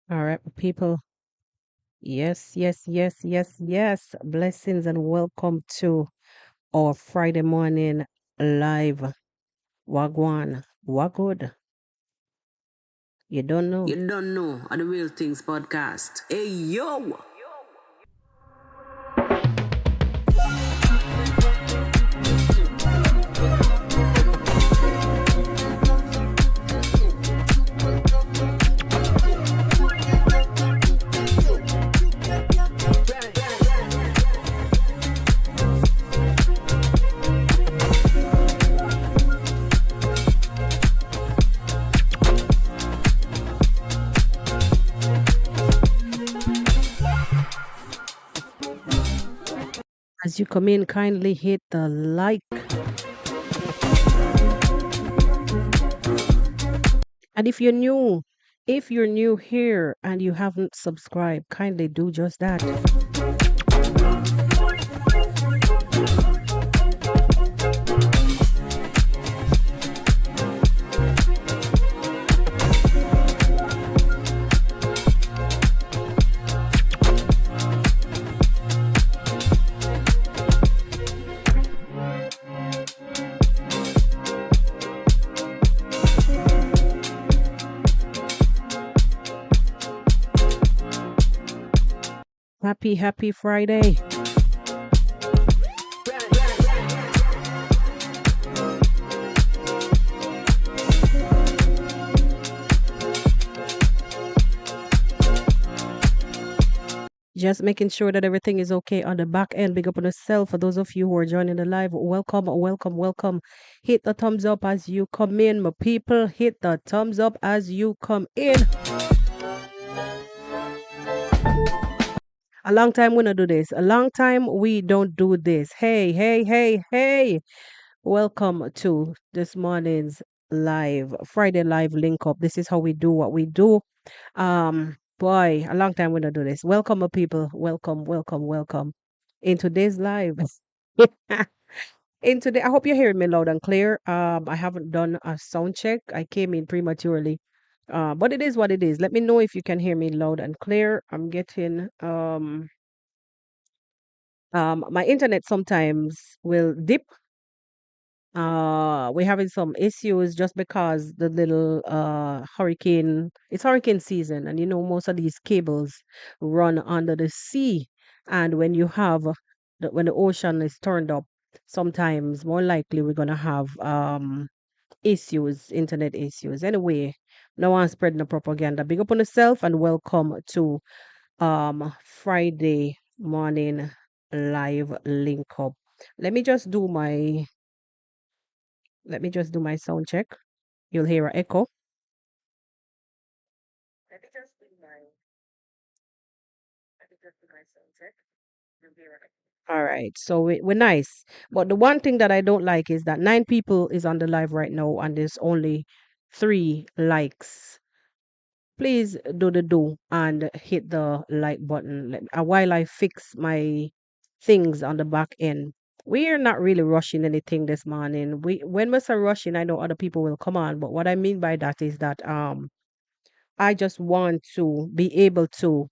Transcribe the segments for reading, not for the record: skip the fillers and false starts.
All right, people. Yes, yes, yes, yes, yes. Blessings and welcome to our Friday morning live. Wagwan. Wagod. You don't know. You don't know are the Real Things podcast. Hey, yo! As you come in, kindly hit the like. And if you're new here and you haven't subscribed, kindly do just that. Happy, happy Friday. Just making sure that everything is okay on the back end. Big up on yourself. For those of you who are joining the live, welcome, welcome, welcome. Hit the thumbs up as you come in, my people. Hit the thumbs up as you come in. A long time we don't do this. A long time we don't do this. Hey, hey, hey, hey. Welcome to this morning's live, Friday live link up. This is how we do what we do. Boy, a long time we don't do this. Welcome, my people. Welcome, welcome, welcome. In today's live. In today, I hope you're hearing me loud and clear. I haven't done a sound check. I came in prematurely. But it is what it is. Let me know if you can hear me loud and clear. I'm getting my internet sometimes will dip. We're having some issues just because the little hurricane, it's hurricane season, and most of these cables run under the sea. And when you have when the ocean is turned up, sometimes more likely we're gonna have issues, internet issues. Anyway, no one spreading the propaganda. Big up on yourself and welcome to Friday morning live link up. Let me just do my let me just do my sound check. You'll hear an echo. Let me just do my let me just do my sound check. You'll hear an echo. All right, so we're nice. But the one thing that I don't like is that 9 people is on the live right now and there's only 3 likes. Please do the do and hit the like button while I fix my things on the back end. We are not really rushing anything this morning. When we say rushing, I know other people will come on, but what I mean by that is that I just want to be able to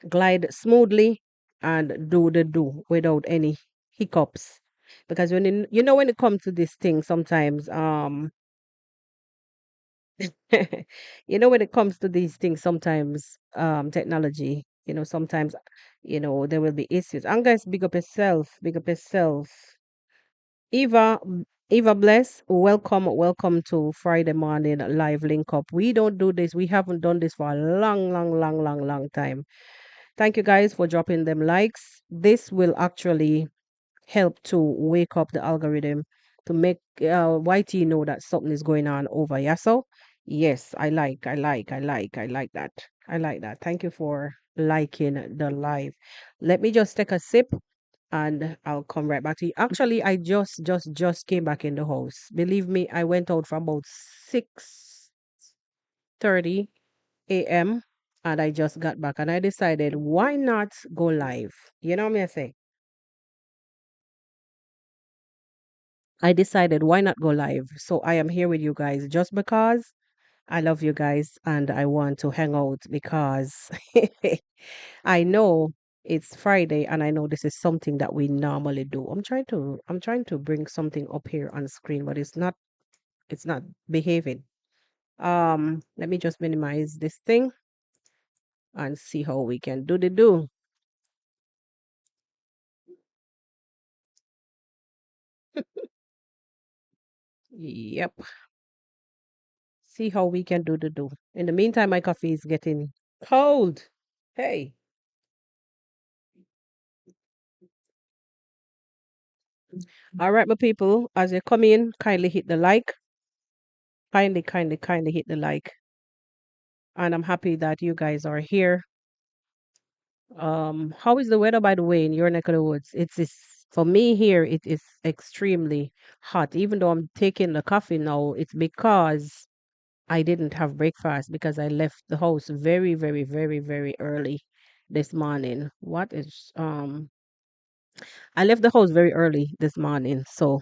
glide smoothly and do the do without any hiccups. Because when it comes to this thing, sometimes when it comes to these things, sometimes technology, sometimes there will be issues. And guys, big up yourself, big up yourself. Eva, Eva Bless, welcome, welcome to Friday morning live link up. We don't do this. We haven't done this for a long, long, long, long, long time. Thank you guys for dropping them likes. This will actually help to wake up the algorithm to make YT know that something is going on over here. So, yes, I like that. I like that. Thank you for liking the live. Let me just take a sip and I'll come right back to you. Actually, I just came back in the house. Believe me, I went out for about 6:30 a.m. and I just got back and I decided why not go live? You know what I say? I decided why not go live? So I am here with you guys just because. I love you guys and I want to hang out because I know it's Friday and I know this is something that we normally do. I'm trying to bring something up here on screen, but it's not behaving. Let me just minimize this thing and see how we can do the do. Yep. See how we can do the do. In the meantime, my coffee is getting cold. Hey. All right, my people, as you come in, kindly hit the like. Kindly hit the like. And I'm happy that you guys are here. How is the weather, by the way, in your neck of the woods? For me here, it is extremely hot. Even though I'm taking the coffee now, it's because I didn't have breakfast because I left the house very, very, very, very early this morning. I left the house very early this morning, so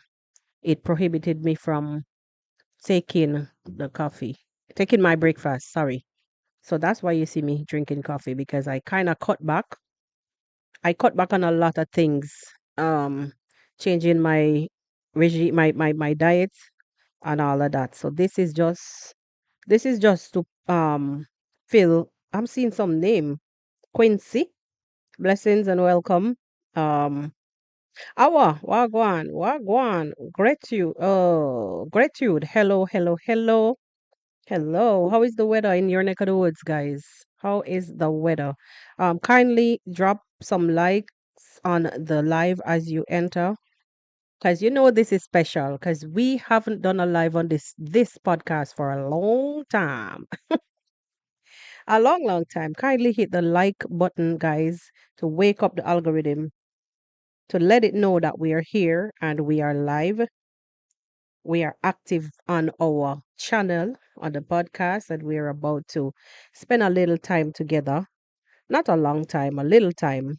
it prohibited me from taking the coffee, taking my breakfast, sorry. So that's why you see me drinking coffee because I kind of cut back. I cut back on a lot of things, um, changing my regime, my diet and all of that. So this is just to fill. I'm seeing some name, Quincy. Blessings and welcome. Um, wagwan, gratitude. Oh, gratitude. Hello, hello, hello. Hello, how is the weather in your neck of the woods, guys? How is the weather? Kindly drop some likes on the live as you enter, because you know this is special, because we haven't done a live on this podcast for a long time, a long, long time. Kindly hit the like button, guys, to wake up the algorithm, to let it know that we are here and we are live. We are active on our channel on the podcast, and we are about to spend a little time together. Not a long time, a little time.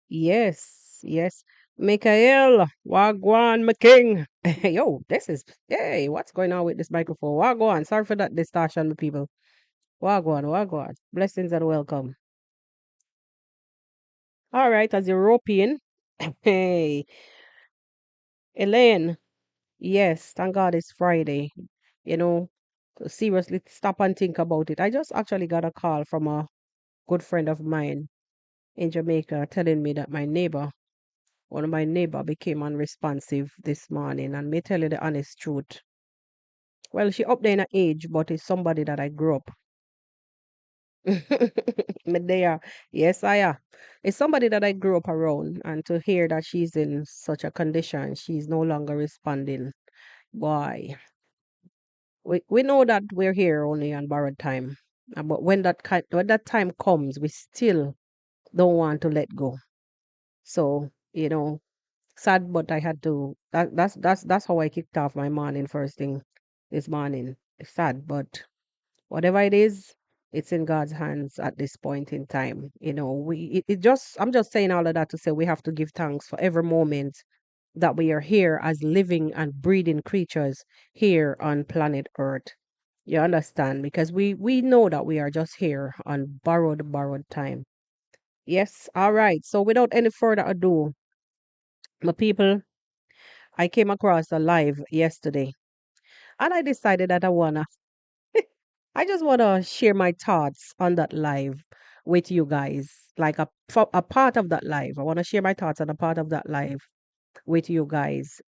Yes, yes. Michael, Wagwan McKing. Yo, hey, what's going on with this microphone? Wagwan, sorry for that distortion, my people. Wagwan, Wagwan. Blessings and welcome. All right, as European. Hey, Elaine. Yes, thank God it's Friday. You know, seriously, stop and think about it. I just actually got a call from a good friend of mine in Jamaica telling me that one of my neighbor became unresponsive this morning. And me tell you the honest truth. Well, she up there in her age, but it's somebody that I grew up. Me there. Yes, I am. It's somebody that I grew up around. And to hear that she's in such a condition, she's no longer responding. Boy, we know that we're here only on borrowed time. But when that time comes, we still don't want to let go. So, sad, but I had to. That's how I kicked off my morning first thing this morning. It's sad, but whatever it is, it's in God's hands at this point in time. I'm just saying all of that to say we have to give thanks for every moment that we are here as living and breathing creatures here on planet Earth. You understand? Because we know that we are just here on borrowed time. Yes, all right. So without any further ado, my people, I came across a live yesterday and I decided that I just wanna share my thoughts on that live with you guys. Like a part of that live. I wanna share my thoughts on a part of that live with you guys.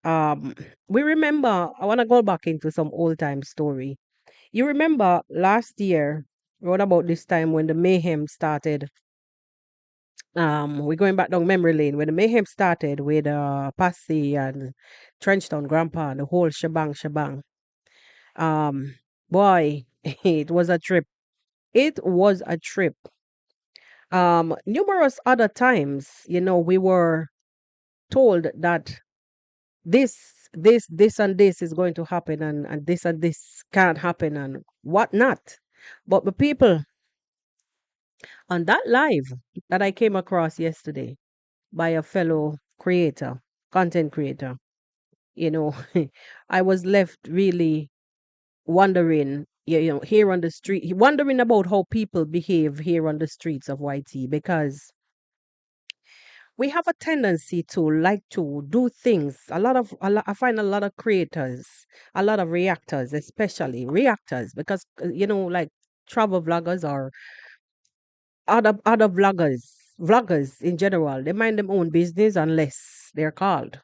We remember I wanna go back into some old time story. You remember last year, what about this time when the mayhem started? We're going back down memory lane when the mayhem started with Passy and Trenchtown Grandpa and the whole shebang. Um, Boy, it was a trip. It was a trip. Numerous other times, we were told that this and this is going to happen, and this and this can't happen and whatnot. But the people on that live that I came across yesterday by a fellow content creator, you know, I was left really wondering, here on the street, wondering about how people behave here on the streets of YT, because we have a tendency to like to do things. I find a lot of creators, a lot of reactors, especially reactors, because like travel vloggers or other vloggers in general, they mind their own business unless they're called.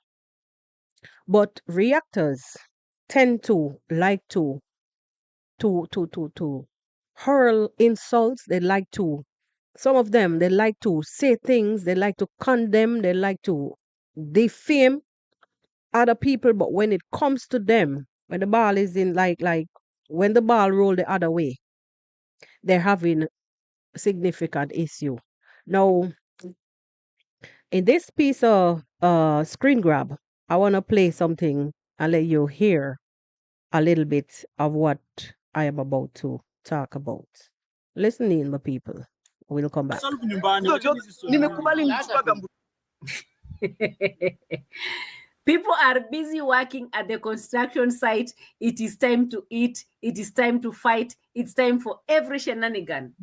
But reactors tend to like to hurl insults. They like to, some of them, they like to say things, they like to condemn, they like to defame other people. But when it comes to them, when the ball is in, like when the ball roll the other way, they're having significant issue. Now, in this piece of screen grab, I want to play something and let you hear a little bit of what I am about to talk about. Listen in, my people. We'll come back. People are busy working at the construction site. It is time to eat. It is time to fight. It's time for every shenanigan.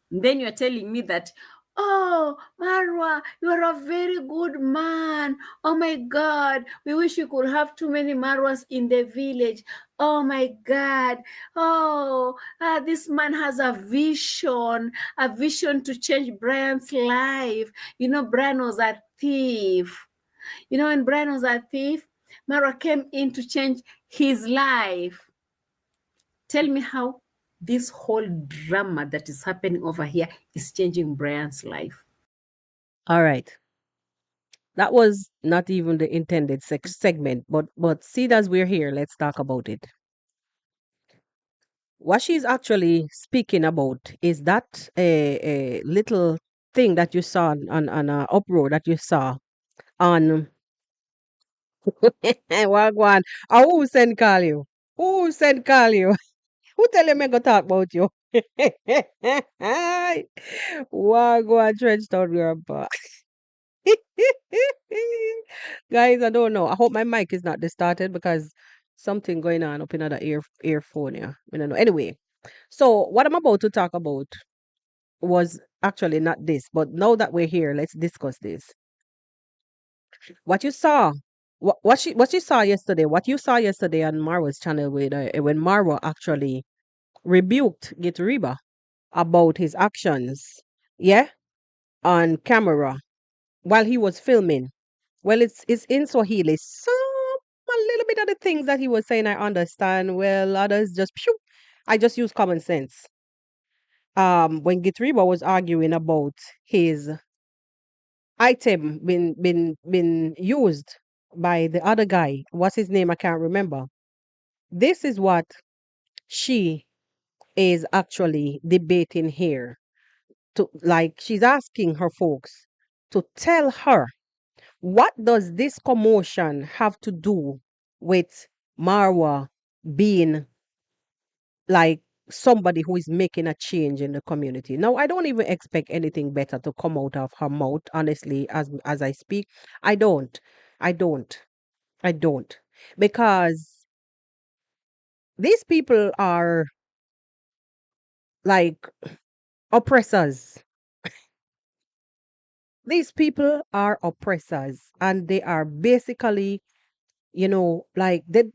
Then you're telling me that, oh, Marwa, you are a very good man. Oh my God, we wish we could have too many Marwas in the village. Oh my God. Oh, this man has a vision to change Brian's life. You know, Brian was a thief. You know, when Brian was a thief, Marwa came in to change his life. Tell me how this whole drama that is happening over here is changing Brian's life. All right. That was not even the intended segment, but see, as we're here, let's talk about it. What she's actually speaking about is that a little thing that you saw on a uproar that you saw on Wagwan. Who sent call you? Who sent call you? Who tell you me go talk about you? Wagwan trench town grandpa. Guys, I don't know. I hope my mic is not distorted because something going on up in the earphone. Yeah, I don't know. Anyway, so what I'm about to talk about was actually not this, but now that we're here, let's discuss this. What you saw, what you saw yesterday, what you saw yesterday on Marwa's channel with when Marwa actually rebuked Giteriba about his actions, yeah, on camera while he was filming. Well, it's in Swahili. A little bit of the things that he was saying I understand. Well, others just phew, I just use common sense. When Gitriba was arguing about his item been used by the other guy, what's his name? I can't remember. This is what she is actually debating here. To like she's asking her folks to tell her, what does this commotion have to do with Marwa being like somebody who is making a change in the community? Now, I don't even expect anything better to come out of her mouth, honestly, as I speak. I don't. I don't. I don't. Because these people are like oppressors. These people are oppressors, and they are basically, like the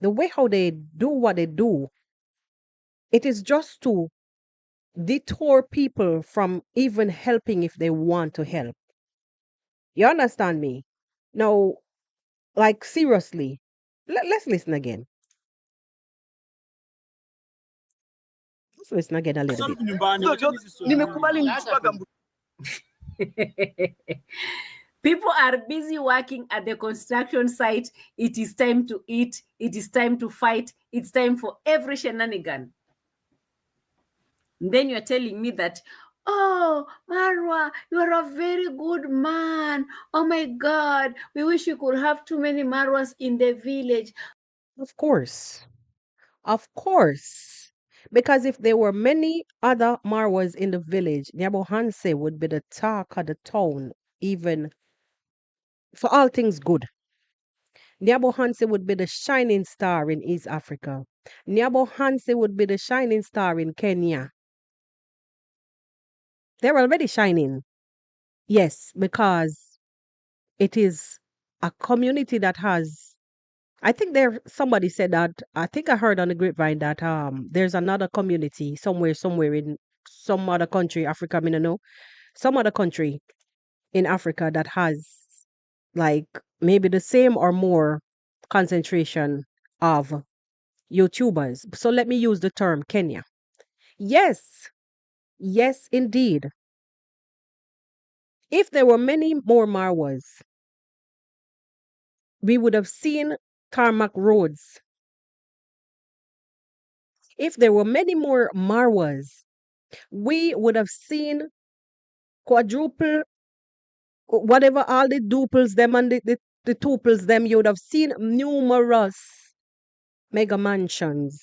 way how they do what they do, it is just to detour people from even helping if they want to help. You understand me? Now, like seriously, let's listen again. Let's listen again a little bit. People are busy working at the construction site. It is time to eat. It is time to fight. It's time for every shenanigan. And then you're telling me that, oh, Marwa, you are a very good man. Oh my God, we wish we could have too many Marwas in the village. Of course. Of course. Because if there were many other Marwas in the village, Nyabo Hanse would be the talk of the town, even for all things good. Niabo Hanse would be the shining star in East Africa. Niabo Hanse would be the shining star in Kenya. They're already shining. Yes, because it is a community that has. I think there somebody said that. I think I heard on the grapevine that there's another community somewhere in some other country, Africa, I don't know, some other country in Africa that has like maybe the same or more concentration of YouTubers. So let me use the term Kenya. Yes, yes, indeed. If there were many more Marwas, we would have seen tarmac roads. If there were many more Marwas, we would have seen quadruple, whatever all the duples them and the tuples them, you would have seen numerous mega mansions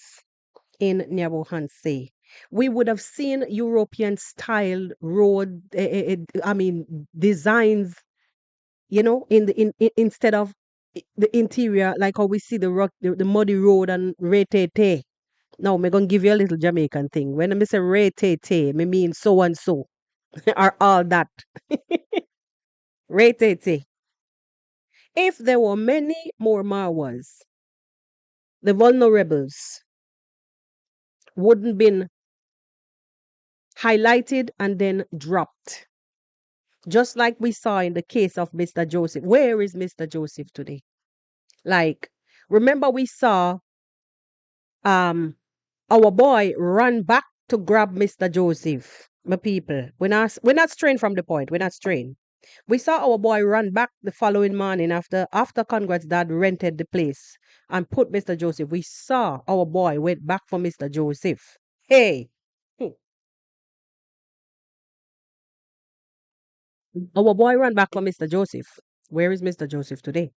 in Nyabohanse. We would have seen European style road, I mean, designs, instead of the interior, like how we see the muddy road and retete. Now, I'm going to give you a little Jamaican thing. When I say retete, me mean so and so, or all that. Retete. If there were many more Marwas, the vulnerables wouldn't been highlighted and then dropped. Just like we saw in the case of Mr. Joseph. Where is Mr. Joseph today? Like, remember we saw um our boy run back to grab Mr. Joseph. My people. We're not straying from the point. We're not straying. We saw our boy run back the following morning after Conrad's dad rented the place and put Mr. Joseph. We saw our boy went back for Mr. Joseph. Hey, hmm, our boy ran back for Mr. Joseph. Where is Mr. Joseph today?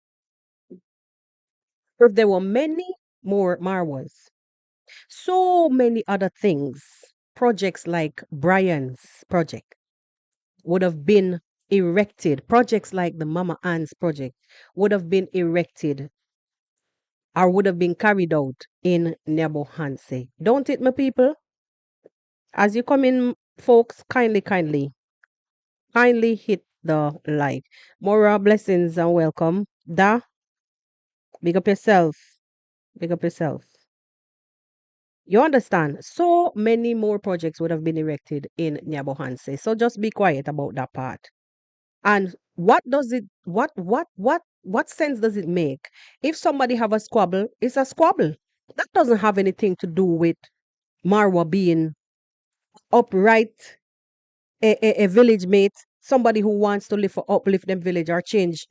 If there were many more Marwas, so many other things, projects like Brian's project would have been erected. Projects like the Mama Ann's project would have been erected or would have been carried out in Nebohanse. Don't it, my people? As you come in, folks, kindly hit the like. More blessings and welcome. Da, big up yourself. Big up yourself. You understand? So many more projects would have been erected in Nyabohanse. So just be quiet about that part. And what does it what sense does it make? If somebody have a squabble, it's a squabble. That doesn't have anything to do with Marwa being upright, a village mate, somebody who wants to live for uplift them village or change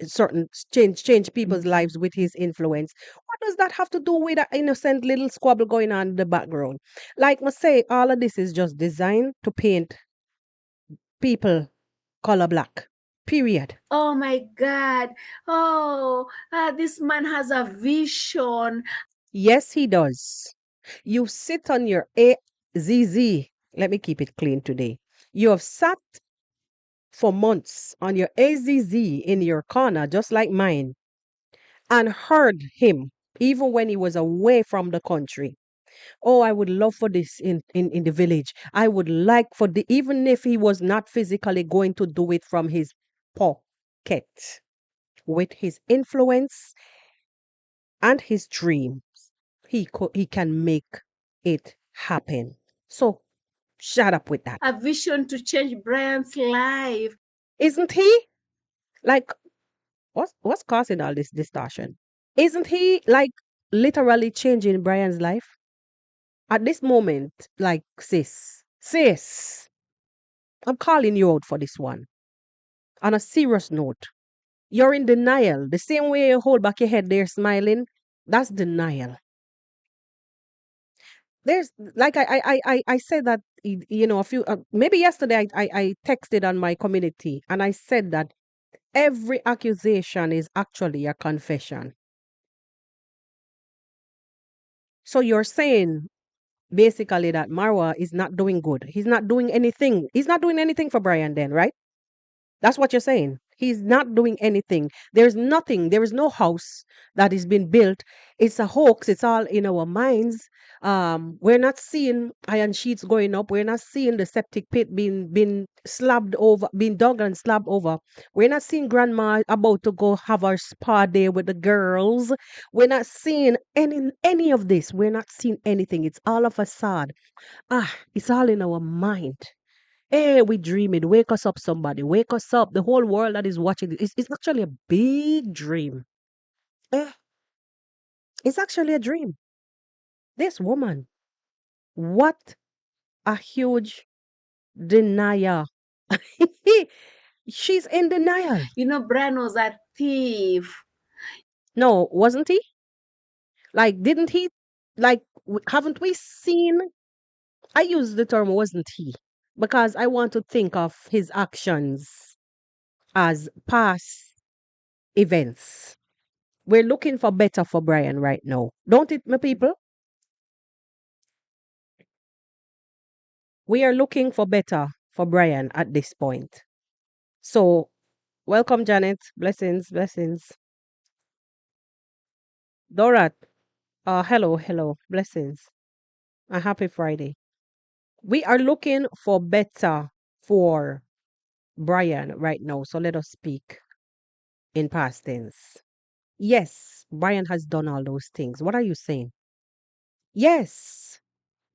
people's lives with his influence. What does that have to do with that innocent little squabble going on in the background? Like I say, all of this is just designed to paint people color black. Period. Oh my God. Oh, this man has a vision. Yes, he does. You sit on your AZZ. Let me keep it clean today. You have sat for months on your AZZ in your corner, just like mine, and heard him even when he was away from the country. Oh, I would love for this in the village. I would like for the, even if he was not physically going to do it from his pocket, with his influence and his dreams, he can make it happen. So shut up with that. A vision to change Brian's life. Isn't he? Like, what's causing all this distortion? Isn't he like literally changing Brian's life? At this moment, like sis, I'm calling you out for this one. On a serious note, you're in denial. The same way you hold back your head there smiling, that's denial. There's like I said that a few maybe yesterday I texted on my community and I said that every accusation is actually a confession. So you're saying basically that Marwa is not doing good. He's not doing anything. He's not doing anything for Brian then, right? That's what you're saying. He's not doing anything. There's nothing. There is no house that is being built. It's a hoax. It's all in our minds. We're not seeing iron sheets going up. We're not seeing the septic pit being slabbed over, being dug and slabbed over. We're not seeing grandma about to go have her spa day with the girls. We're not seeing any of this. We're not seeing anything. It's all a facade. It's all in our mind. Hey, we dreaming. Wake us up, somebody. Wake us up. The whole world that is watching this. It's actually a big dream. Eh, it's actually a dream. This woman, what a huge denier. She's in denial. You know, Brian was a thief. No, wasn't he? Like, didn't he? Like, haven't we seen? I use the term wasn't he because I want to think of his actions as past events. We're looking for better for Brian right now. Don't it, my people? We are looking for better for Brian at this point. So, welcome, Janet. Blessings, blessings. Dorat, hello, hello. Blessings. A happy Friday. We are looking for better for Brian right now. So, let us speak in past tense. Yes, Brian has done all those things. What are you saying? Yes,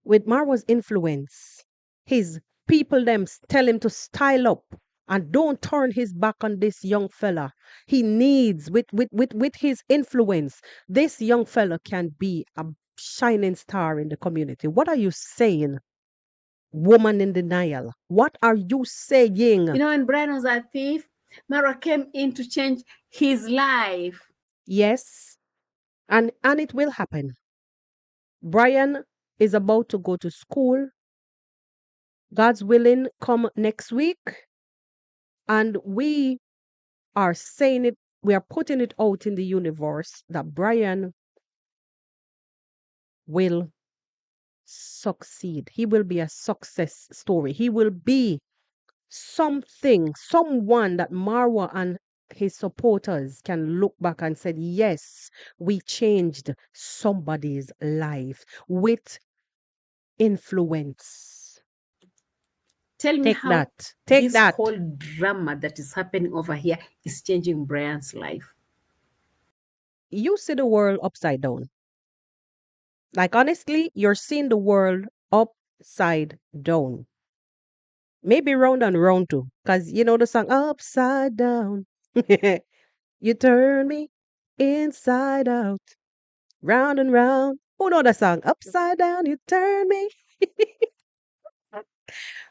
with Marwa's influence, his people them tell him to style up and don't turn his back on this young fella. He needs with his influence, this young fella can be a shining star in the community. What are you saying, woman in denial? What are you saying? You know, when Brian was a thief, Mara came in to change his life. Yes, and it will happen. Brian is about to go to school. God's willing, come next week. And we are saying it, we are putting it out in the universe that Brian will succeed. He will be a success story. He will be something, someone that Marwa and his supporters can look back and say, yes, we changed somebody's life with influence. Tell me Take how that. Take this that. whole drama that is happening over here is changing Brian's life. You see the world upside down. Like, honestly, you're seeing the world upside down. Maybe round and round too. Because you know the song Upside Down. You turn me inside out, round and round. Who know the song? Upside down, you turn me.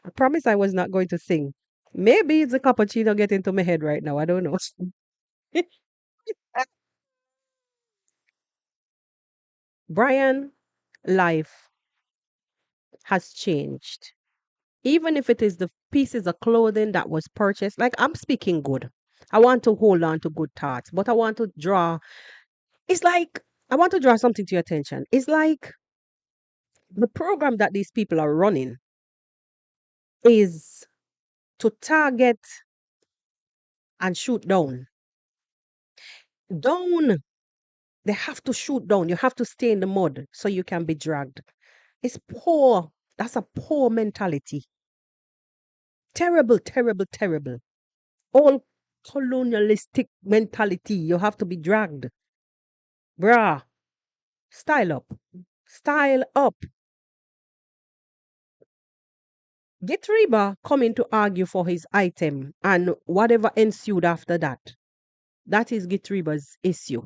I promise I was not going to sing. Maybe it's a cappuccino getting into my head right now. I don't know. Brian, life has changed. Even if it is the pieces of clothing that was purchased, like I'm speaking good. I want to hold on to good thoughts, but I want to draw. It's like, I want to draw something to your attention. It's like the program that these people are running is to target and shoot down. Down. They have to shoot down. You have to stay in the mud so you can be dragged. It's poor. That's a poor mentality. Terrible, terrible, terrible. All colonialistic mentality. You have to be dragged. Bruh, style up. Style up. Get Reba coming to argue for his item and whatever ensued after that. That is Gitriba's issue.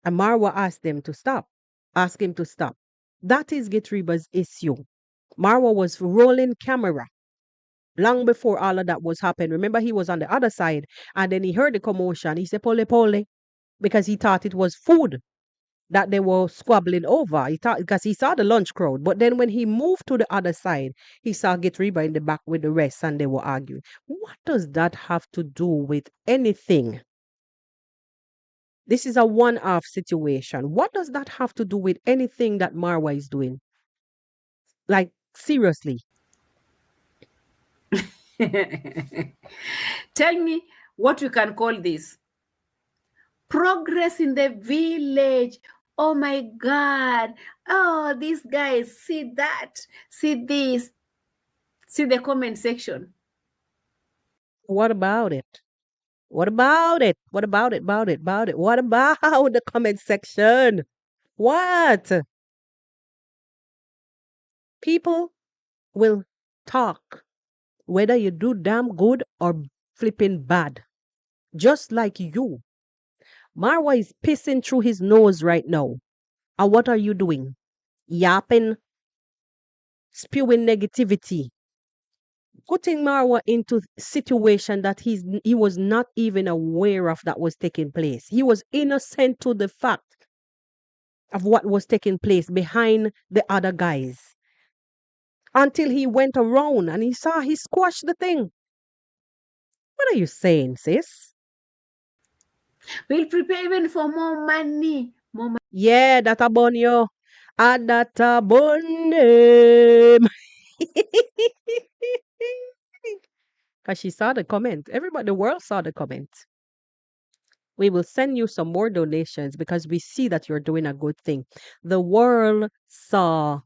And Marwa asked them to stop. Ask him to stop. That is Gitriba's issue. Marwa was rolling camera long before all of that was happening. Remember, he was on the other side and then he heard the commotion. He said, Pole, pole, because he thought it was food that they were squabbling over. He thought because he saw the lunch crowd, but then when he moved to the other side, he saw Gitriba in the back with the rest, and they were arguing. What does that have to do with anything? This is a one-off situation. What does that have to do with anything that Marwa is doing? Like, seriously. Tell me what we can call this progress in the village. Oh my God. Oh, these guys, see that, see this, see the comment section. What about it? What about it? What about it? About it? About it? What about the comment section? What? People will talk whether you do damn good or flipping bad. Just like you. Marwa is pissing through his nose right now. And what are you doing? Yapping, spewing negativity, putting Marwa into situation that he was not even aware of that was taking place. He was innocent to the fact of what was taking place behind the other guys until he went around and he squashed the thing. What are you saying, sis? We'll prepare even for more money. More money. Yeah, that a bun yo. Ah, that a bun him. Because she saw the comment. Everybody, the world saw the comment. We will send you some more donations because we see that you're doing a good thing. The world saw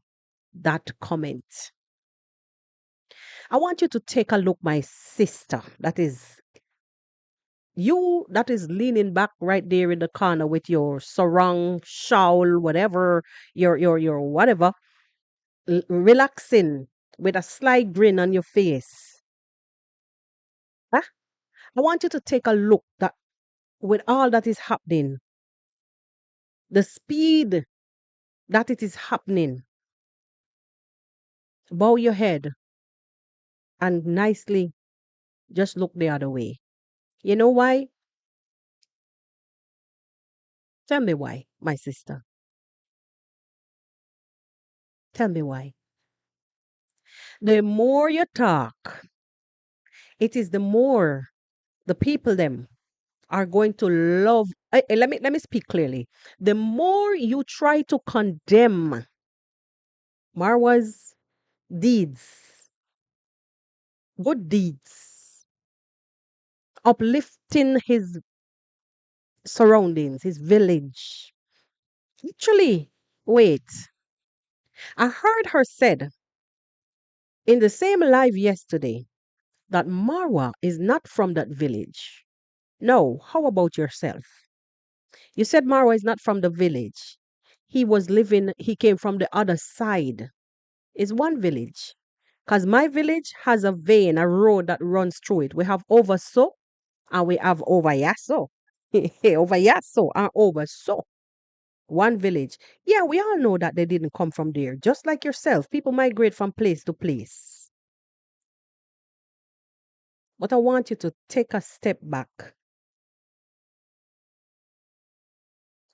that comment. I want you to take a look, my sister. That is leaning back right there in the corner with your sarong, shawl, whatever, your whatever, relaxing with a sly grin on your face. Huh? I want you to take a look that with all that is happening, the speed that it is happening. Bow your head and nicely just look the other way. You know why? Tell me why, my sister. Tell me why. The more you talk, it is the more the people them are going to love. Let me speak clearly. The more you try to condemn Marwa's deeds, good deeds, uplifting his surroundings, his village. Actually, wait. I heard her said in the same live yesterday that Marwa is not from that village. No, how about yourself? You said Marwa is not from the village. He came from the other side. It's one village. Because my village has a vein, a road that runs through it. We have over so and we have over yaso. Over yaso and over so. One village. Yeah, we all know that they didn't come from there. Just like yourself, people migrate from place to place. But I want you to take a step back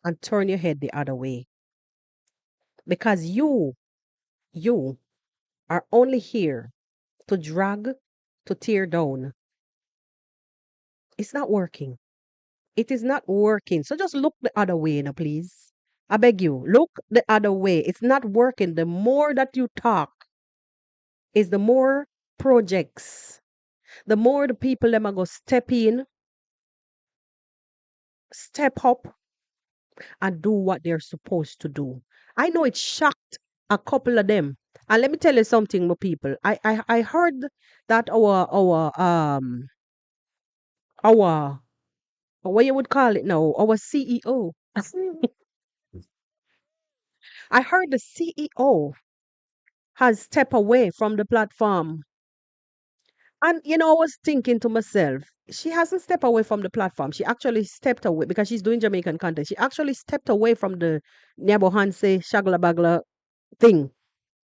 and turn your head the other way. Because you are only here to drag, to tear down. It's not working. It is not working. So just look the other way now, please. I beg you, look the other way. It's not working. The more that you talk is the more projects, the more the people them are go step in, step up, and do what they're supposed to do. I know it shocked a couple of them. And let me tell you something, more people. I heard that our what you would call it now, our CEO. I heard the CEO has stepped away from the platform. And I was thinking to myself, she hasn't stepped away from the platform. She actually stepped away because she's doing Jamaican content. She actually stepped away from the Nyabo Hanse Shagla Bagla thing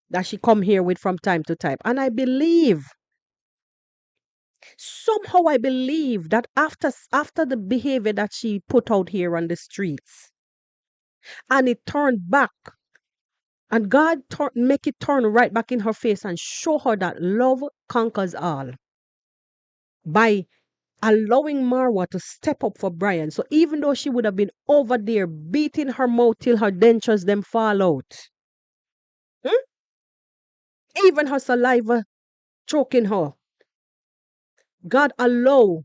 that she come here with from time to time. And I believe, somehow I believe that after the behavior that she put out here on the streets, and it turned back, and God make it turn right back in her face and show her that love conquers all by allowing Marwa to step up for Brian. So even though she would have been over there beating her mouth till her dentures them fall out, hmm? Even her saliva choking her, God allow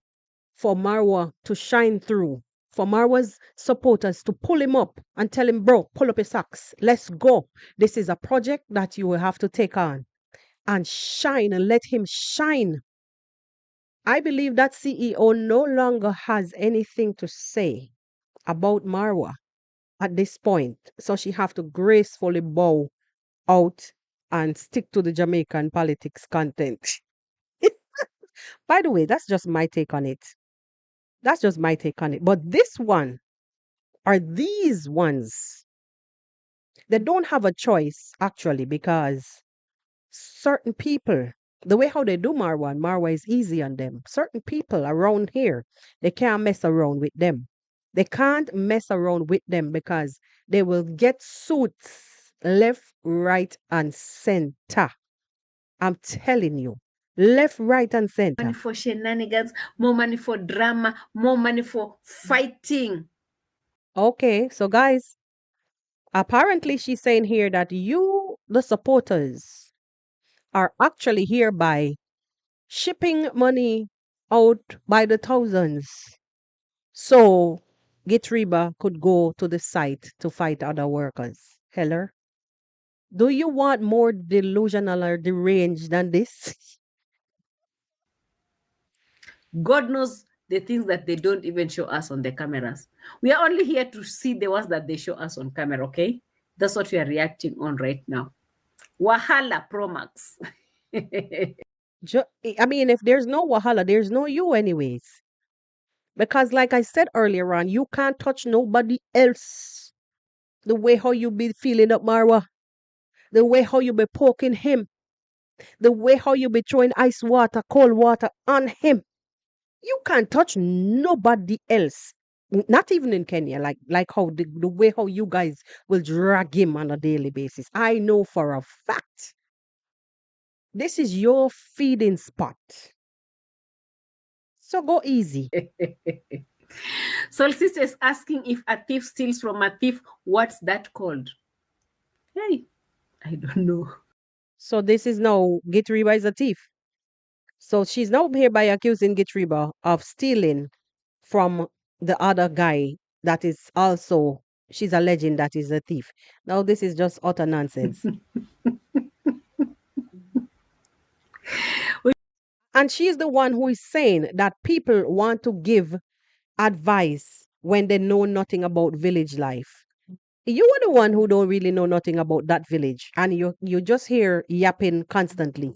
for Marwa to shine through, for Marwa's supporters to pull him up and tell him, bro, pull up your socks. Let's go. This is a project that you will have to take on and shine and let him shine. I believe that CEO no longer has anything to say about Marwa at this point. So she have to gracefully bow out and stick to the Jamaican politics content. By the way, that's just my take on it. That's just my take on it. But this one are these ones. They don't have a choice actually because certain people, the way how they do Marwa, and Marwa is easy on them. Certain people around here, they can't mess around with them. They can't mess around with them because they will get suits left, right, and center. I'm telling you, left, right, and Money center. for shenanigans, more money for drama, more money for fighting. Okay, so guys, apparently she's saying here that you, the supporters, are actually hereby shipping money out by the thousands. So Gitriba could go to the site to fight other workers. Heller, do you want more delusional or deranged than this? God knows the things that they don't even show us on the cameras. We are only here to see the ones that they show us on camera, okay? That's what we are reacting on right now. Wahala Pro Max. I mean, if there's no Wahala, there's no you, anyways. Because, like I said earlier on, you can't touch nobody else. The way how you be feeling up Marwa, the way how you be poking him, the way how you be throwing ice water, cold water on him. You can't touch nobody else. Not even in Kenya, like how the way how you guys will drag him on a daily basis. I know for a fact. This is your feeding spot. So go easy. Solstice is asking if a thief steals from a thief, what's that called? Hey, I don't know. So this is now Gitriba is a thief. So she's now hereby accusing Gitriba of stealing from the other guy that is also she's alleging that is a thief. Now this is just utter nonsense. And she's the one who is saying that people want to give advice when they know nothing about village life. You are the one who don't really know nothing about that village, and you just hear yapping constantly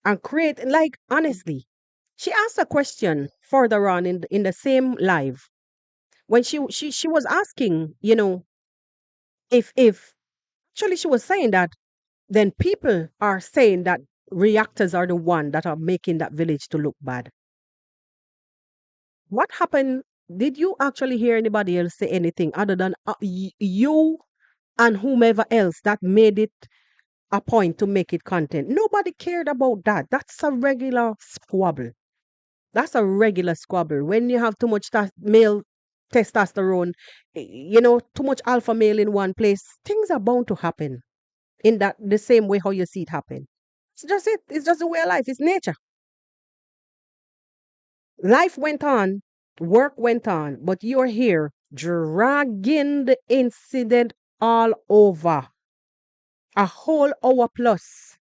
and create like honestly. She asked a question further on in the same live when she was asking, if actually she was saying that then people are saying that reactors are the one that are making that village to look bad. What happened? Did you actually hear anybody else say anything other than you and whomever else that made it a point to make it content? Nobody cared about that. That's a regular squabble. That's a regular squabble. When you have too much male testosterone, too much alpha male in one place, things are bound to happen in that the same way how you see it happen. It's just it. It's just the way of life. It's nature. Life went on, work went on, but you're here dragging the incident all over a whole hour plus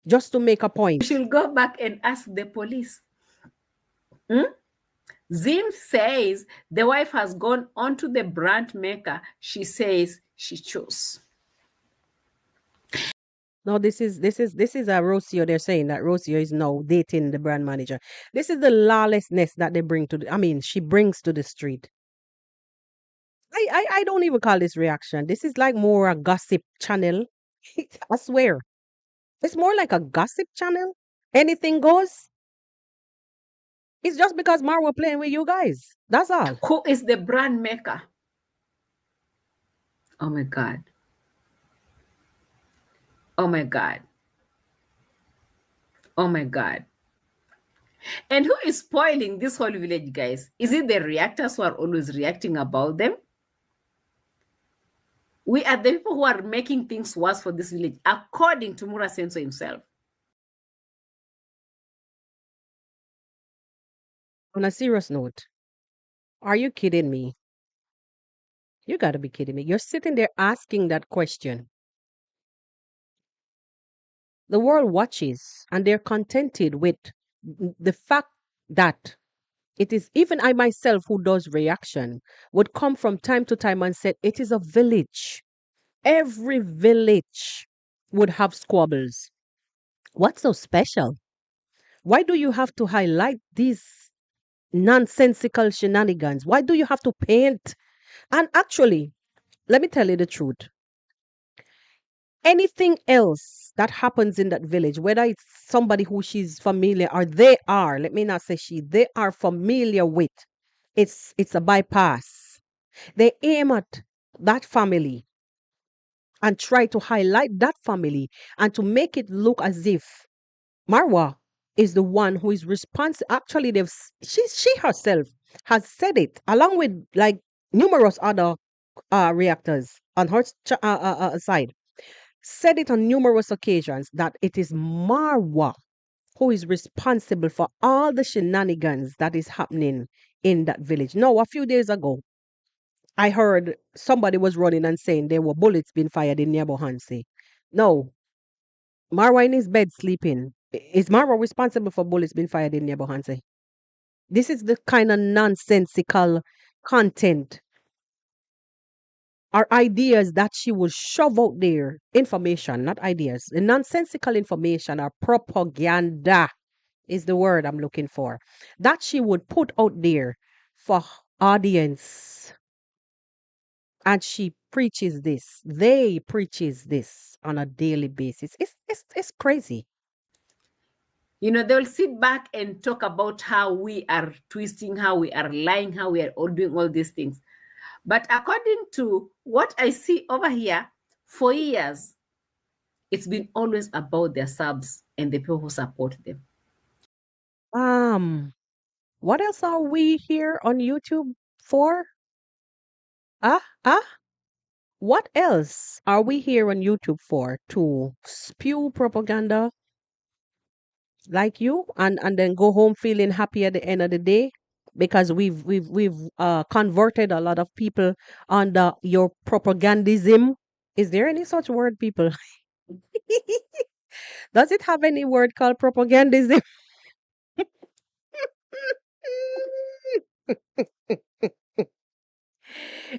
just to make a We point. should go back and ask the police. Zim says the wife has gone onto the brand maker she says she chose. No, this is a Rocio. They're saying that Rocio is now dating the brand manager. This is the lawlessness that they bring to she brings to the street. I don't even call this reaction. This is like more a gossip channel. I swear. It's more like a gossip channel. Anything goes. It's just because Marwa playing with you guys. That's all. Who is the brand maker? Oh my God. Oh my God. Oh my God. And who is spoiling this whole village, guys? Is it the reactors who are always reacting about them? We are the people who are making things worse for this village, according to Mura Senso himself. On a serious note, are you kidding me? You got to be kidding me. You're sitting there asking that question. The world watches and they're contented with the fact that it is even I myself who does reaction would come from time to time and said it is a village. Every village would have squabbles. What's so special? Why do you have to highlight these nonsensical shenanigans? Why do you have to paint? And actually, let me tell you the truth. Anything else that happens in that village, whether it's somebody who she's familiar or they are, let me not say she, they are familiar with, it's a bypass. They aim at that family and try to highlight that family and to make it look as if Marwa is the one who is responsible. Actually, she herself has said it along with like numerous other reactors on her side. Said it on numerous occasions that it is Marwa who is responsible for all the shenanigans that is happening in that village. Now, a few days ago, I heard somebody was running and saying there were bullets being fired in nearby Hansi. No, Marwa in his bed sleeping. Is Marwa responsible for bullets being fired in nearby Hansi? This is the kind of nonsensical content or ideas that she will shove out there. Information, not ideas. The nonsensical information or propaganda is the word I'm looking for. That she would put out there for audience. And she preaches this. They preaches this on a daily basis. It's crazy. They'll sit back and talk about how we are twisting, how we are lying, how we are all doing all these things. But according to what I see over here, for years, it's been always about their subs and the people who support them. What else are we here on YouTube for? Ah, ah. What else are we here on YouTube for? To spew propaganda like you and then go home feeling happy at the end of the day because we've converted a lot of people under your propagandism. Is there any such word, people? Does it have any word called propagandism?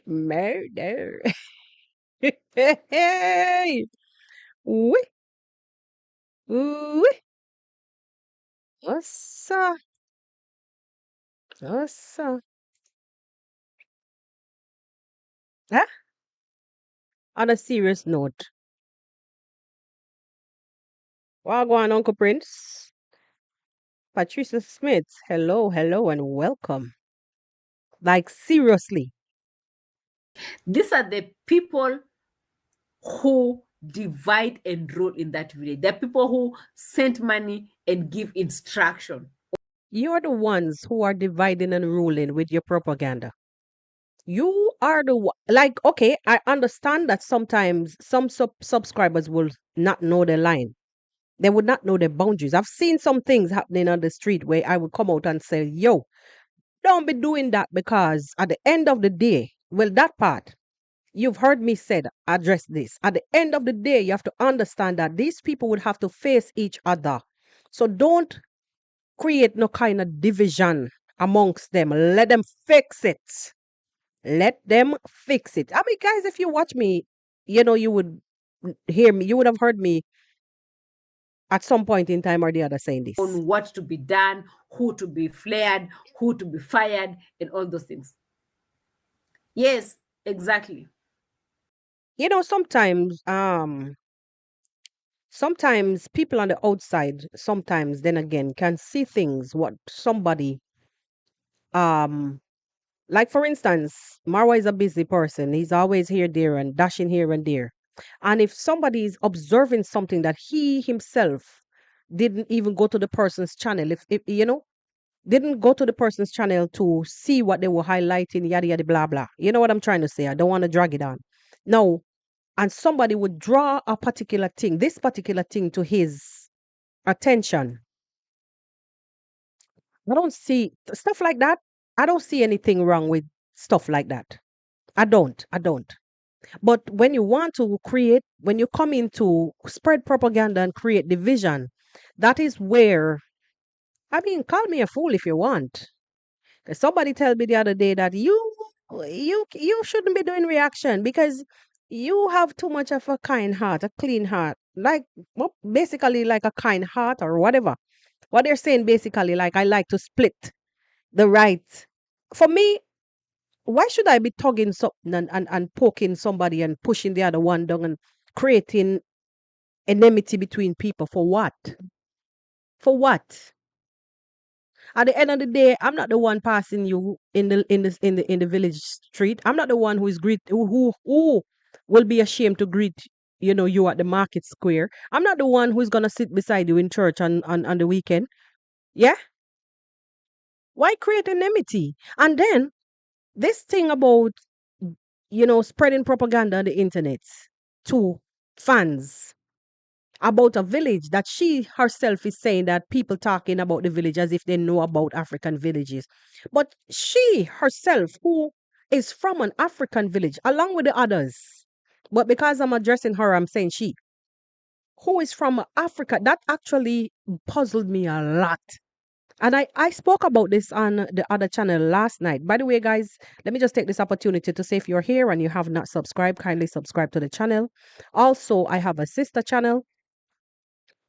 Murder. Hey. Wee. Wee. What's What's Huh? On a serious note, well, go on, Uncle Prince. Patricia Smith, hello, hello, and welcome. Like, seriously. These are the people who divide and rule in that village. They're people who send money and give instruction. You're the ones who are dividing and ruling with your propaganda. You are the like, okay, I understand that sometimes some subscribers will not know the line. They would not know the boundaries. I've seen some things happening on the street where I would come out and say, yo, don't be doing that because at the end of the day, well, that part, you've heard me said, address this. At the end of the day, you have to understand that these people would have to face each other. So don't create no kind of division amongst them. Let them fix it. Let them fix it. I mean, guys, if you watch me, you would hear me. You would have heard me at some point in time or the other saying this. On what to be done, who to be flared, who to be fired, and all those things. Yes, exactly. Sometimes people on the outside, sometimes then again, can see things what somebody um like for instance, Marwa is a busy person. He's always here, there, and dashing here and there. And if somebody is observing something that he himself didn't even go to the person's channel, if didn't go to the person's channel to see what they were highlighting, yada yada blah blah. You know what I'm trying to say? I don't want to drag it on. No, and somebody would draw a particular thing, this particular thing to his attention. I don't see stuff like that. I don't see anything wrong with stuff like that. I don't. I don't. But when you want to create, when you come in to spread propaganda and create division, that is where, I mean, call me a fool if you want. 'Cause somebody told me the other day that you shouldn't be doing reaction because you have too much of a kind heart, a clean heart, like well, basically like a kind heart or whatever. What they're saying basically, like I like to split the right. For me, why should I be tugging something and poking somebody and pushing the other one down and creating enmity between people for what? For what? At the end of the day, I'm not the one passing you in the village street. I'm not the one who is who will be ashamed to greet you at the market square. I'm not the one who's gonna sit beside you in church on the weekend. Yeah, why create enmity? And then this thing about spreading propaganda on the internet to fans about a village that she herself is saying that people talking about the village as if they know about African villages. But she herself, who is from an African village, along with the others, but because I'm addressing her, I'm saying she, who is from Africa, that actually puzzled me a lot. And I spoke about this on the other channel last night. By the way, guys, let me just take this opportunity to say if you're here and you have not subscribed, kindly subscribe to the channel. Also, I have a sister channel,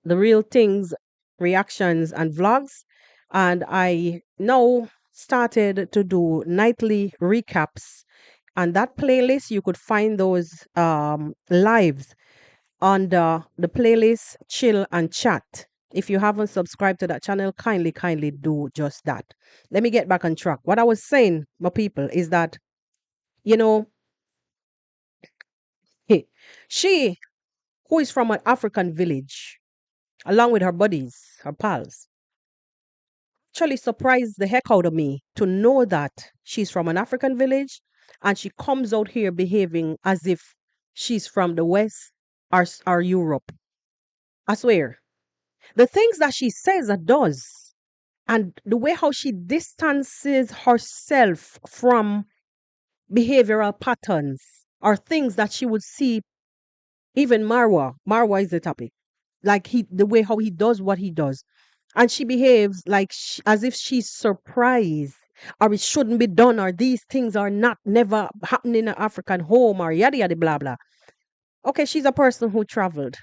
The Real Things Reactions and Vlogs. And I now started to do nightly recaps. And that playlist, you could find those lives under the playlist Chill and Chat. If you haven't subscribed to that channel, kindly do just that. Let me get back on track. What I was saying, my people, is that, you know, she, who is from an African village, along with her buddies, her pals, actually surprised the heck out of me to know that she's from an African village and she comes out here behaving as if she's from the West or Europe. I swear. The things that she says and does, and the way how she distances herself from behavioral patterns are things that she would see even Marwa is the topic, like the way how he does what he does, and she behaves like as if she's surprised or it shouldn't be done or these things are not never happening in an African home or yada yada blah blah. Okay, she's a person who traveled.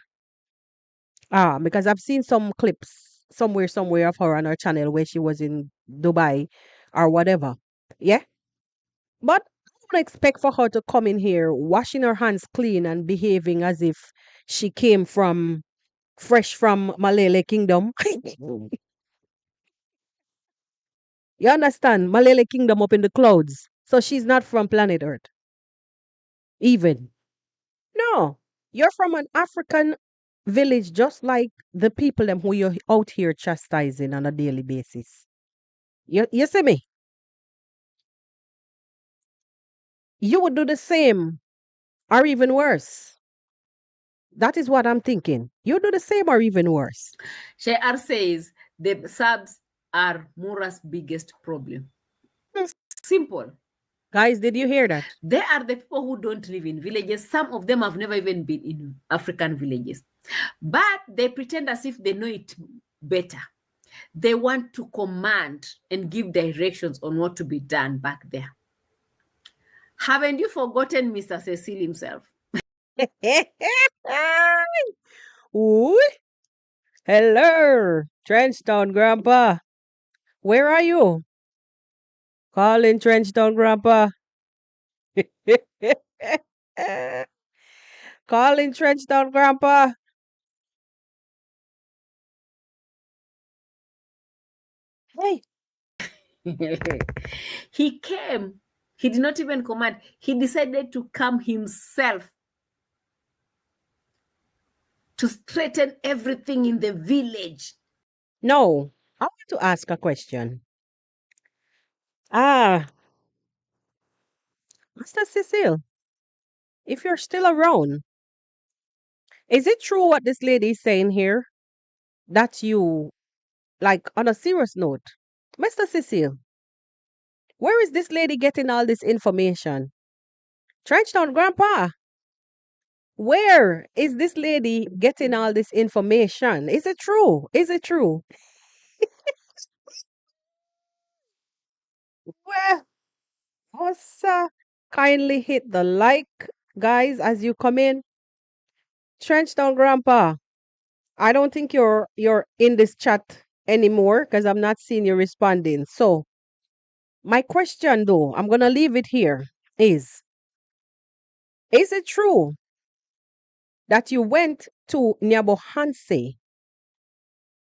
Because I've seen some clips somewhere of her on her channel where she was in Dubai or whatever. Yeah. But I don't expect for her to come in here washing her hands clean and behaving as if she came from fresh from Malele Kingdom. You understand? Malele Kingdom up in the clouds. So she's not from planet Earth. Even. No. You're from an African village just like the people them who you're out here chastising on a daily basis. You see me? You would do the same or even worse. That is what I'm thinking. You do the same or even worse. Shayar says the subs are Mura's biggest problem. Hmm. Simple. Guys, did you hear that? They are the people who don't live in villages. Some of them have never even been in African villages. But they pretend as if they know it better. They want to command and give directions on what to be done back there. Haven't you forgotten Mr. Cecil himself? Ooh, hello, Trenchtown Grandpa. Where are you? Calling Trenchtown Grandpa. Calling Trenchtown Grandpa. Hey, He came. He did not even command. He decided to come himself to straighten everything in the village. no, I want to ask a question. Ah, Master Cecile, if you're still around, is it true what this lady is saying here? That you, like, on a serious note, Mr. Cecile, where is this lady getting all this information? Trenchtown Grandpa, where is this lady getting all this information? Is it true? Is it true? Well, also kindly hit the like, guys, as you come in. Trenchtown Grandpa, I don't think you're in this chat anymore because I'm not seeing you responding. So my question though, I'm gonna leave it here, is it true that you went to Nyabohanse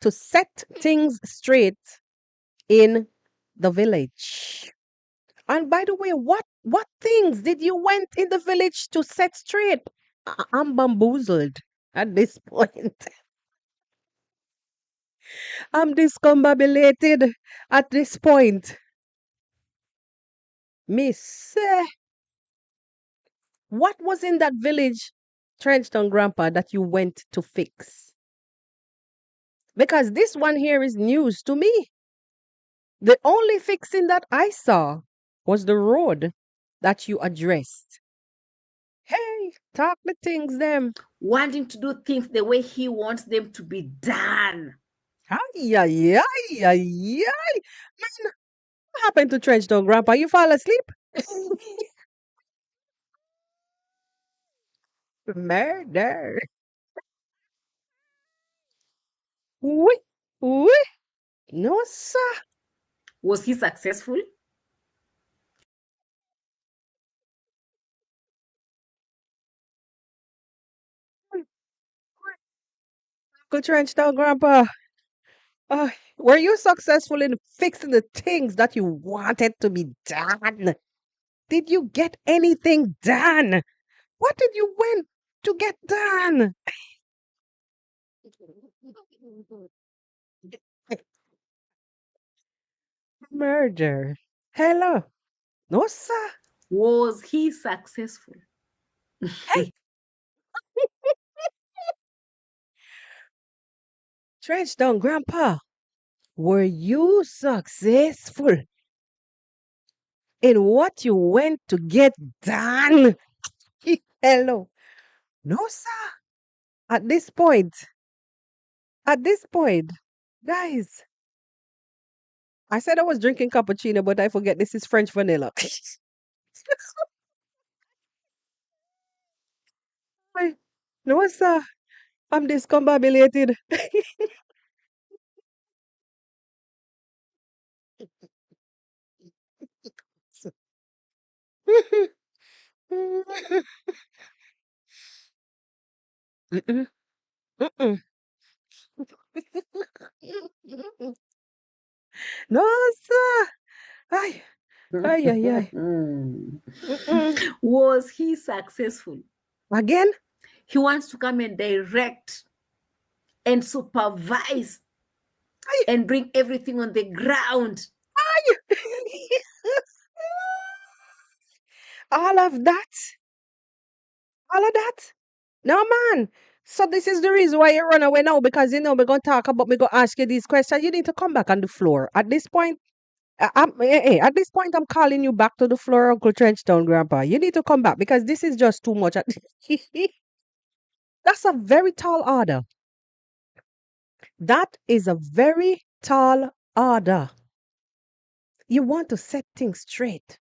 to set things straight in the village? And by the way, what things did you went in the village to set straight? I'm bamboozled at this point. I'm discombobulated at this point. Miss, what was in that village, Trenchtown Grandpa, that you went to fix? Because this one here is news to me. The only fixing that I saw was the road that you addressed. Hey, talk the things them. Wanting to do things the way he wants them to be done. Ay, ay, ay, ay, ay. What happened to Trenchtown Grandpa? You fall asleep? Murder. Oui, oui. No, sir. Was he successful? Uncle Trenchtown Grandpa. Were you successful in fixing the things that you wanted to be done? Did you get anything done? What did you went to get done? Murder. Hello. No, sir. Was he successful? Hey, Trenchtown Grandpa. Were you successful in what you went to get done? Hello. No, sir. At this point, at this point, guys, I said I was drinking cappuccino, but I forget this is French vanilla. I- no, sir. I'm discombobulated. Mm-mm, mm-mm. No, sir. Ay, ay, ay, ay. Mm-mm. Was he successful? Again? He wants to come and direct and supervise Ay, and bring everything on the ground. ay. All of that? All of that? No, man. So this is the reason why you run away now because you know we're gonna talk about we're gonna ask you these questions. You need to come back on the floor. At this point, at this point, I'm calling you back to the floor, Uncle Trenchtown, Grandpa. You need to come back because this is just too much. That's a very tall order. That is a very tall order. You want to set things straight.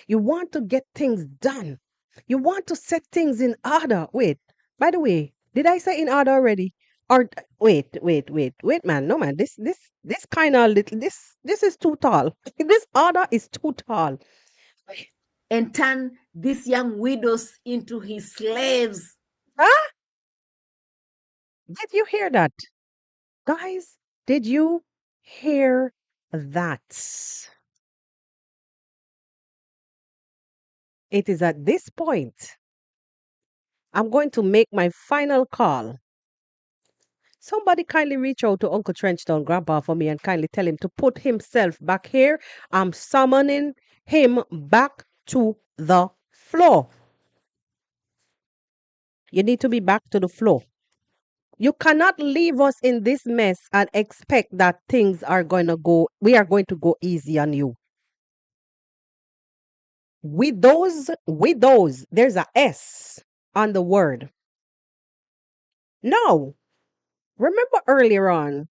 You want to get things done. You want to set things in order. Wait, by the way, did I say in order already? Or wait, man. No, man. This kind of little. This is too tall. This order is too tall. And turn these young widows into his slaves. Huh? Did you hear that, guys? Did you hear that? It is at this point I'm going to make my final call. Somebody kindly reach out to Uncle Trenchtown Grandpa for me and kindly tell him to put himself back here. I'm summoning him back to the floor. You need to be back to the floor. You cannot leave us in this mess and expect that things are going to go, we are going to go easy on you. With those, there's a S on the word. No, remember earlier on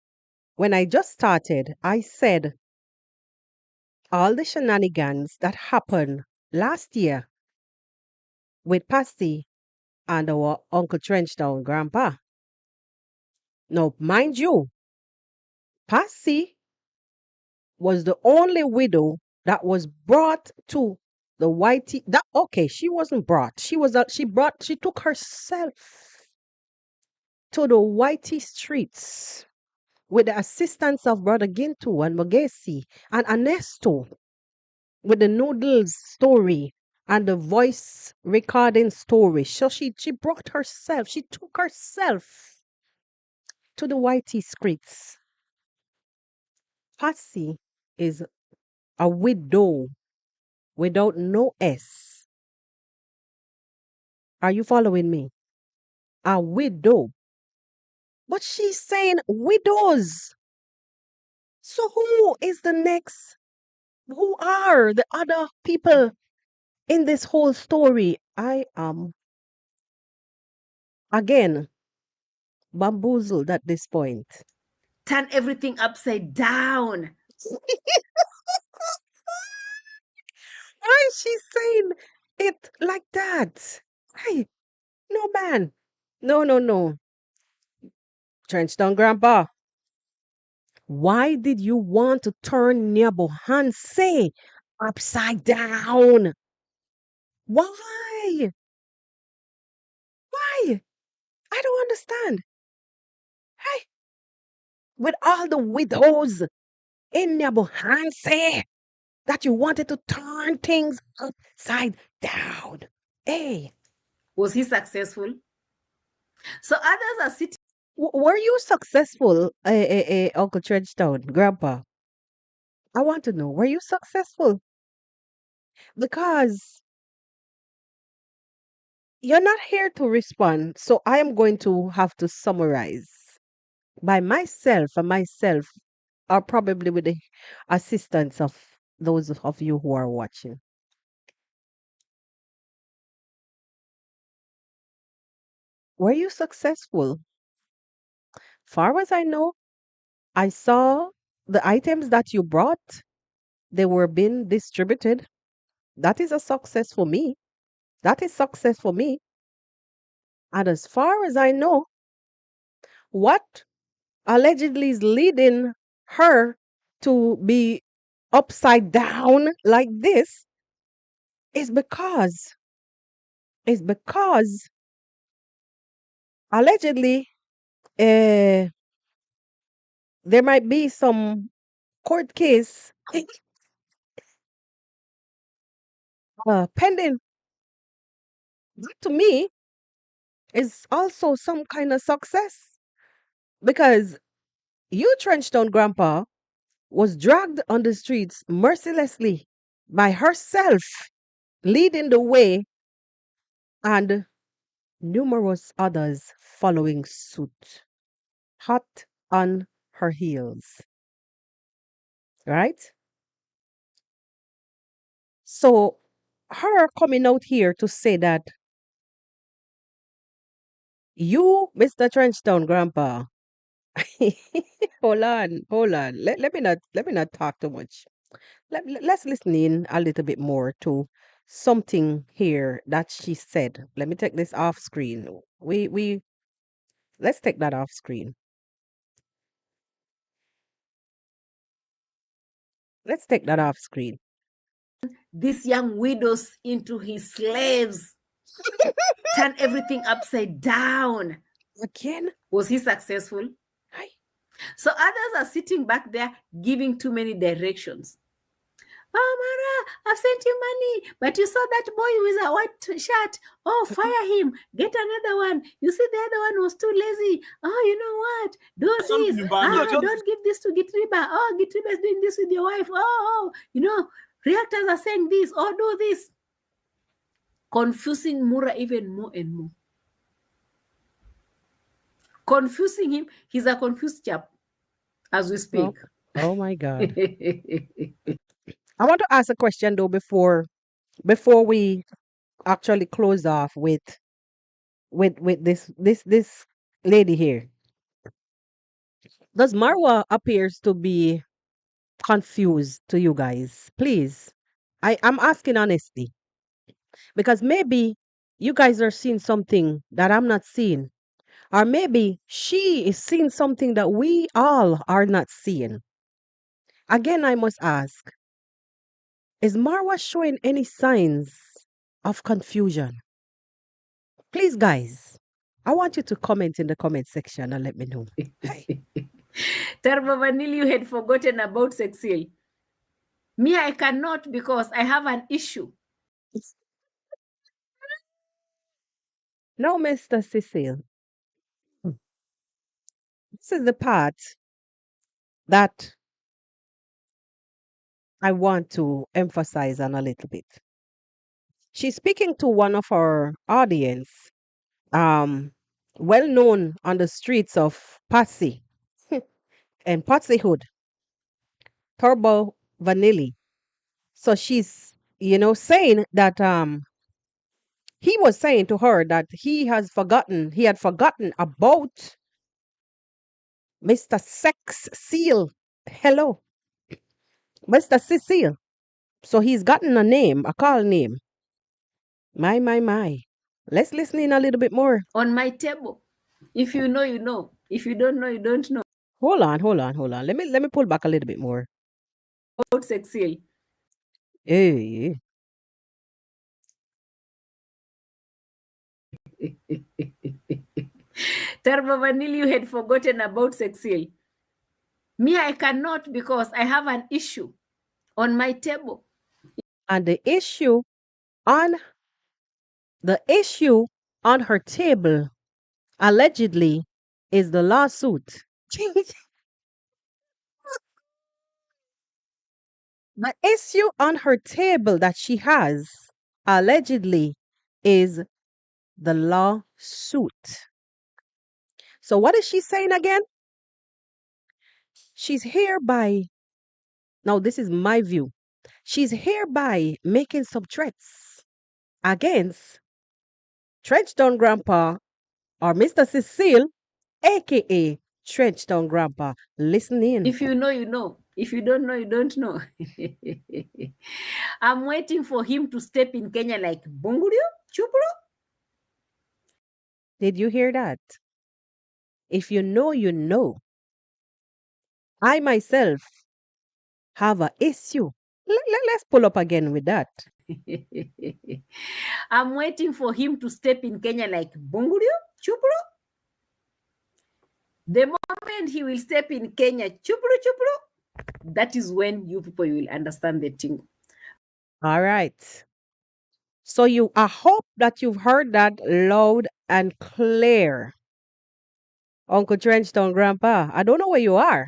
when I just started, I said all the shenanigans that happened last year with Pasty and our Uncle Trenchtown grandpa. Now, mind you, Patsy was the only widow that was brought to the whitey. That okay, she wasn't brought. She took herself to the whitey streets with the assistance of Brother Gintu and Mogesi and Ernesto with the noodles story and the voice recording story. So she brought herself, she took herself to the whitey streets. Patsy is a widow without no S. Are you following me? A widow. But she's saying widows. So who is the next? Who are the other people in this whole story? I am, again, bamboozled at this point. Turn everything upside down. Why is she saying it like that? Hey, no, man. No, no, no. Trenchtown Grandpa, why did you want to turn Nyabohanse upside down? Why? Why? I don't understand. Hey, with all the widows in Nyabohanse that you wanted to turn things upside down. Hey, Was he successful? So others are sitting. were you successful, Uncle Trenchtown, Grandpa? I want to know, were you successful? Because you're not here to respond, so I am going to have to summarize by myself and myself, or probably with the assistance of those of you who are watching. Were you successful? Far as I know, I saw the items that you brought, they were being distributed. That is a success for me. That is success for me. And as far as I know, what allegedly is leading her to be upside down like this is because allegedly there might be some court case pending. That to me is also some kind of success because you Trenchtown Grandpa was dragged on the streets mercilessly by herself, leading the way, and numerous others following suit, hot on her heels. Right? So, her coming out here to say that you, Mr. Trenchtown Grandpa, hold on. Let me not talk too much. Let's listen in a little bit more to something here that she said. Let me take this off screen. We let's take that off screen. Let's take that off screen. These young widows into his slaves. Turn everything upside down. Again? Was he successful? Hi. So others are sitting back there giving too many directions. Oh, Mara, I've sent you money, but you saw that boy with a white shirt. Oh, fire him. Get another one. You see, the other one was too lazy. Oh, you know what? Do this. Don't give this to Gitriba. Oh, Gitriba is doing this with your wife. Oh, you know, reactors are saying this. Oh, do this. Confusing Mura even more and more. confusing him. He's a confused chap as we Oh, speak. oh my God. I want to ask a question though before we actually close off with this lady here. Does Marwa appears to be confused to you guys? Please. I'm asking honestly because maybe you guys are seeing something that I'm not seeing. Or maybe she is seeing something that we all are not seeing. Again, I must ask, is Marwa showing any signs of confusion? Please, guys, I want you to comment in the comment section and let me know. Hey. Tarva Vanille, you had forgotten about Cecile. Me, I cannot because I have an issue. Now, Mr. Cecile, this is the part that I want to emphasize on a little bit. She's speaking to one of our audience, um, well known on the streets of Patsy and Patsy Hood, Turbo Vanilli. So she's, saying that he was saying to her that he had forgotten about Mr. Sex Seal. Hello, Mr. Cecile. So he's gotten a name, a call name. My. Let's listen in a little bit more. On my table. If you know, you know. If you don't know, you don't know Hold on. Let me pull back a little bit more. about Cecile. Hey, Tarva Vanille, you had forgotten about Cecile. Me, I cannot because I have an issue on my table. and on the issue on her table allegedly is the lawsuit. The issue on her table that she has allegedly is the lawsuit. So what is she saying again? She's hereby, now this is my view. She's hereby making some threats against Trenchtown Grandpa or Mr. Cecile, aka Trenchtown Grandpa. Listen in. If you know, you know. If you don't know, you don't know. I'm waiting for him to step in Kenya like Bungurio, Chupro. Did you hear that? If you know, you know. I myself have a issue. Let's pull up again with that. I'm waiting for him to step in Kenya like Bungurio, Chupro. The moment he will step in Kenya, Chupro, that is when you people will understand the thing. All right. So I hope that you've heard that loud and clear. Uncle Trenchtown Grandpa, I don't know where you are,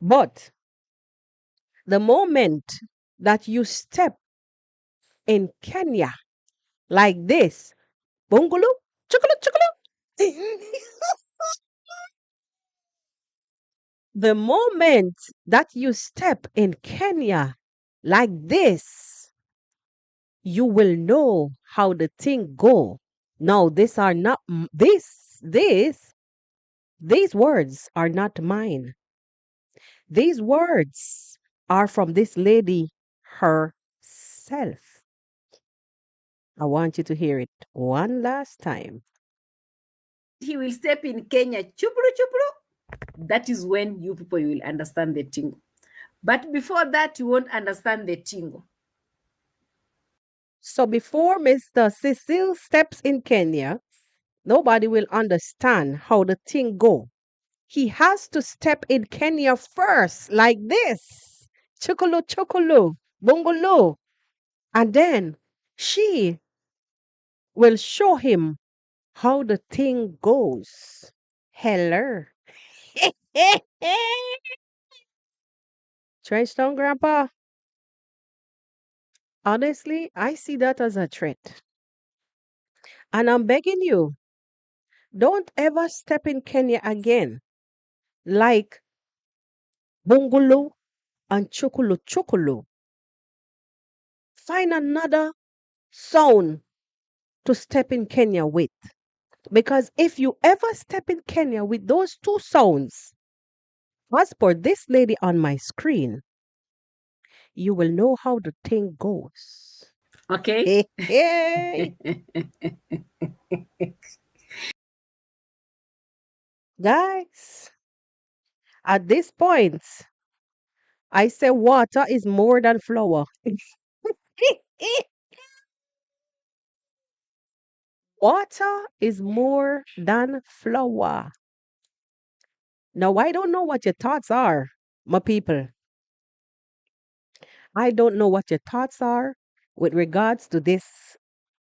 but the moment that you step in Kenya like this, bungalow, chocolate. The moment that you step in Kenya like this, you will know how the thing go. No, these are not these words are not mine. These words are from this lady herself. I want you to hear it one last time. He will step in Kenya, Chupro. That is when you people will understand the thing. But before that, you won't understand the thing. So before Mr. Cecil steps in Kenya, nobody will understand how the thing go. He has to step in Kenya first, like this. Chokolo, bongolo. And then she will show him how the thing goes. Hello. Trenchtown Grandpa, honestly, I see that as a threat. And I'm begging you, Don't ever step in Kenya again like Bungulu and Chukulu Chukulu. Find another sound to step in Kenya with. Because if you ever step in Kenya with those two sounds, as per this lady on my screen, you will know how the thing goes. Okay. Hey, hey. Guys, at this point, I say water is more than flour. Water is more than flour. Now, I don't know what your thoughts are, my people. I don't know what your thoughts are with regards to this.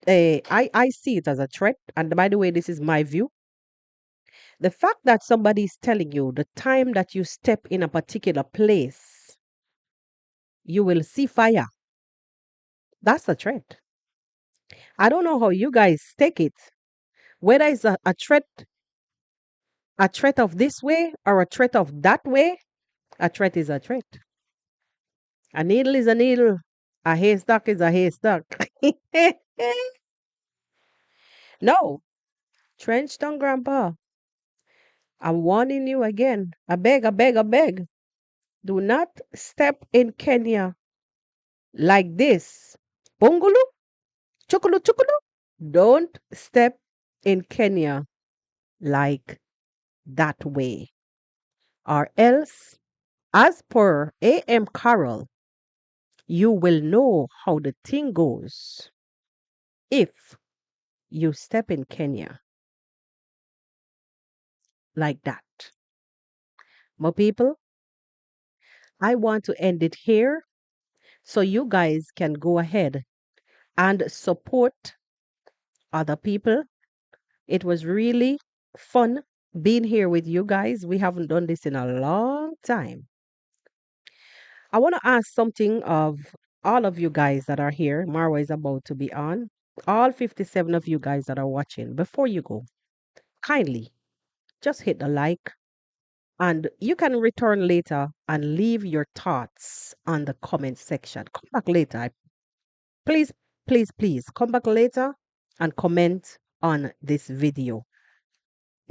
I see it as a threat. And by the way, this is my view. The fact that somebody is telling you the time that you step in a particular place, you will see fire. That's a threat. I don't know how you guys take it, whether it's a threat of this way or a threat of that way. A threat is a threat. A needle is a needle. A haystack is a haystack. No, Trenchtown Grandpa, I'm warning you again. I beg, I beg, I beg. Do not step in Kenya like this. Bungulu, chukulu, chukulu. Don't step in Kenya like that way. Or else, as per AM Carol, you will know how the thing goes if you step in Kenya like that. My people, I want to end it here so you guys can go ahead and support other people. It was really fun being here with you guys. We haven't done this in a long time. I want to ask something of all of you guys that are here. Marwa is about to be on. All 57 of you guys that are watching, before you go, kindly just hit the like, and you can return later and leave your thoughts on the comment section. Come back later. Please, please, please come back later and comment on this video.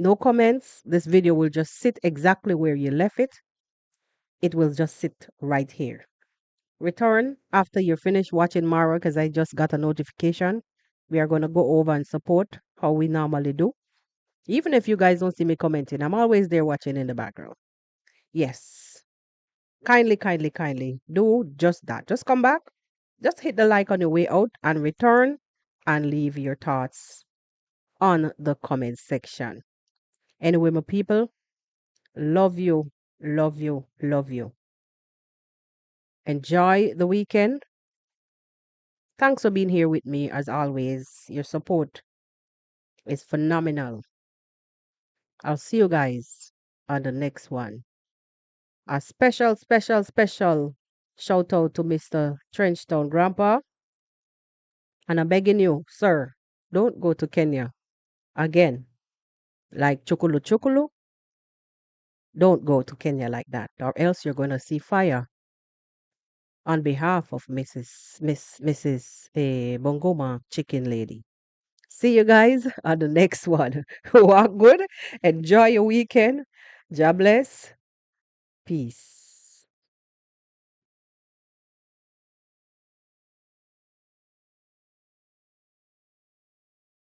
No comments. This video will just sit exactly where you left it. It will just sit right here. Return after you're finished watching Mara because I just got a notification. We are going to go over and support how we normally do. Even if you guys don't see me commenting, I'm always there watching in the background. Yes. Kindly, kindly, kindly do just that. Just come back. Just hit the like on your way out and return and leave your thoughts on the comment section. Anyway, my people, love you, love you, love you. Enjoy the weekend. Thanks for being here with me as always. Your support is phenomenal. I'll see you guys on the next one. A special, special, special shout out to Mr. Trenchtown Grandpa. And I'm begging you, sir, don't go to Kenya again. Like Chukulu Chukulu, don't go to Kenya like that, or else you're going to see fire. On behalf of Mrs. Bongoma Chicken Lady. See you guys on the next one. Walk good. Enjoy your weekend. God bless. Peace.